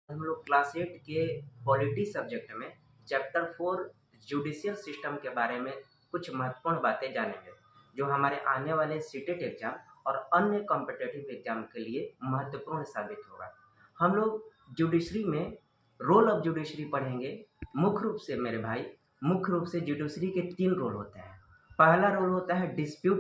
हम लोग क्लास 8 के पॉलिटी सब्जेक्ट में चैप्टर 4 जुडिशियल सिस्टम के बारे में कुछ महत्वपूर्ण बातें जानेंगे जो हमारे आने वाले सीटेट एग्जाम और अन्य कॉम्पिटिटिव एग्जाम के लिए महत्वपूर्ण साबित होगा। हम लोग जुडिशरी में रोल ऑफ जुडिशरी पढ़ेंगे। मुख्य रूप से मेरे भाई, मुख्य रूप से जुडिशरी के 3 रोल होते हैं। पहला रोल होता है डिस्प्यूट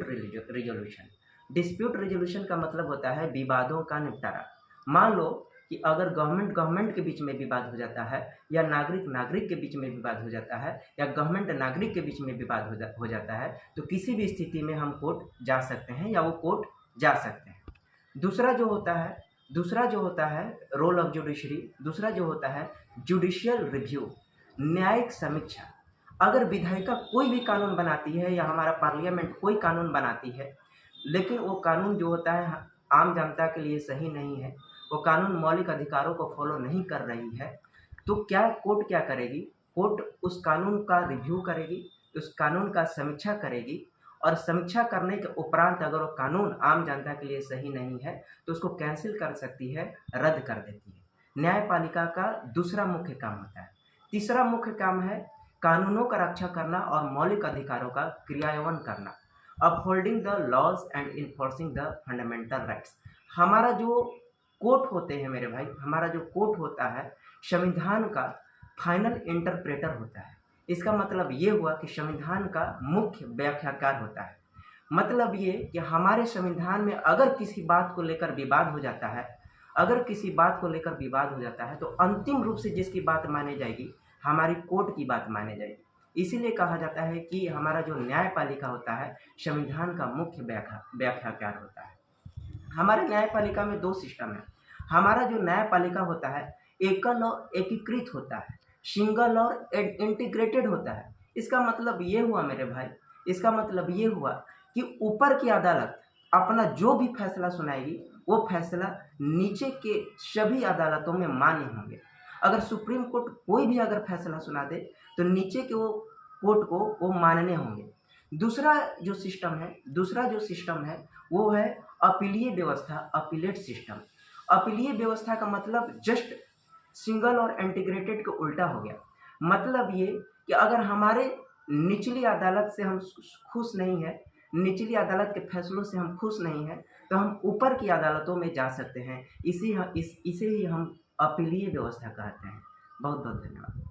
रिजोल्यूशन। डिस्प्यूट रिजोल्यूशन का मतलब होता है विवादों का निपटारा। मान लो कि अगर गवर्नमेंट के बीच में विवाद हो जाता है, या नागरिक नागरिक के बीच में विवाद हो जाता है, या गवर्नमेंट नागरिक के बीच में विवाद हो जाता है, तो किसी भी स्थिति में हम कोर्ट जा सकते हैं या वो कोर्ट जा सकते हैं। दूसरा जो होता है रोल ऑफ जुडिशरी, दूसरा जो होता है जुडिशियल रिव्यू, न्यायिक समीक्षा। अगर विधायिका कोई भी कानून बनाती है या हमारा पार्लियामेंट कोई कानून बनाती है, लेकिन वो कानून जो होता है आम जनता के लिए सही नहीं है, वो कानून मौलिक अधिकारों को फॉलो नहीं कर रही है, तो कोर्ट क्या करेगी? कोर्ट उस कानून का रिव्यू करेगी, उस कानून का समीक्षा करेगी, और समीक्षा करने के उपरांत अगर वो कानून आम जनता के लिए सही नहीं है तो उसको कैंसिल कर सकती है, रद्द कर देती है। न्यायपालिका का दूसरा मुख्य काम होता है। तीसरा मुख्य काम है कानूनों का रक्षा करना और मौलिक अधिकारों का क्रियान्वयन करना, upholding the laws and enforcing the fundamental rights. हमारा जो कोर्ट होते हैं मेरे भाई, हमारा जो कोर्ट होता है संविधान का फाइनल इंटरप्रेटर होता है। इसका मतलब ये हुआ कि संविधान का मुख्य व्याख्याकार होता है। मतलब ये कि हमारे संविधान में अगर किसी बात को लेकर विवाद हो जाता है, तो अंतिम रूप से जिसकी बात मानी जाएगी, हमारी कोर्ट की बात मानी जाएगी। इसीलिए कहा जाता है कि हमारा जो न्यायपालिका होता है संविधान का मुख्य व्याख्याकार होता है। हमारे न्यायपालिका में 2 सिस्टम है। हमारा जो न्यायपालिका होता है एकल और एकीकृत होता है, सिंगल और इंटीग्रेटेड होता है। इसका मतलब ये हुआ मेरे भाई, इसका मतलब ये हुआ कि ऊपर की अदालत अपना जो भी फैसला सुनाएगी वो फैसला नीचे के सभी अदालतों में मान्य होंगे। अगर सुप्रीम कोर्ट कोई भी अगर फैसला सुना दे तो नीचे के वो कोर्ट को वो मानने होंगे। दूसरा जो सिस्टम है वो है अपीलीय व्यवस्था, अपीलेट सिस्टम। अपीलीय व्यवस्था का मतलब जस्ट सिंगल और इंटीग्रेटेड के उल्टा हो गया। मतलब ये कि अगर हमारे निचली अदालत से हम खुश नहीं है, निचली अदालत के फैसलों से हम खुश नहीं हैं, तो हम ऊपर की अदालतों में जा सकते हैं। इसे ही हम अपीलीय व्यवस्था कहते हैं। बहुत बहुत धन्यवाद।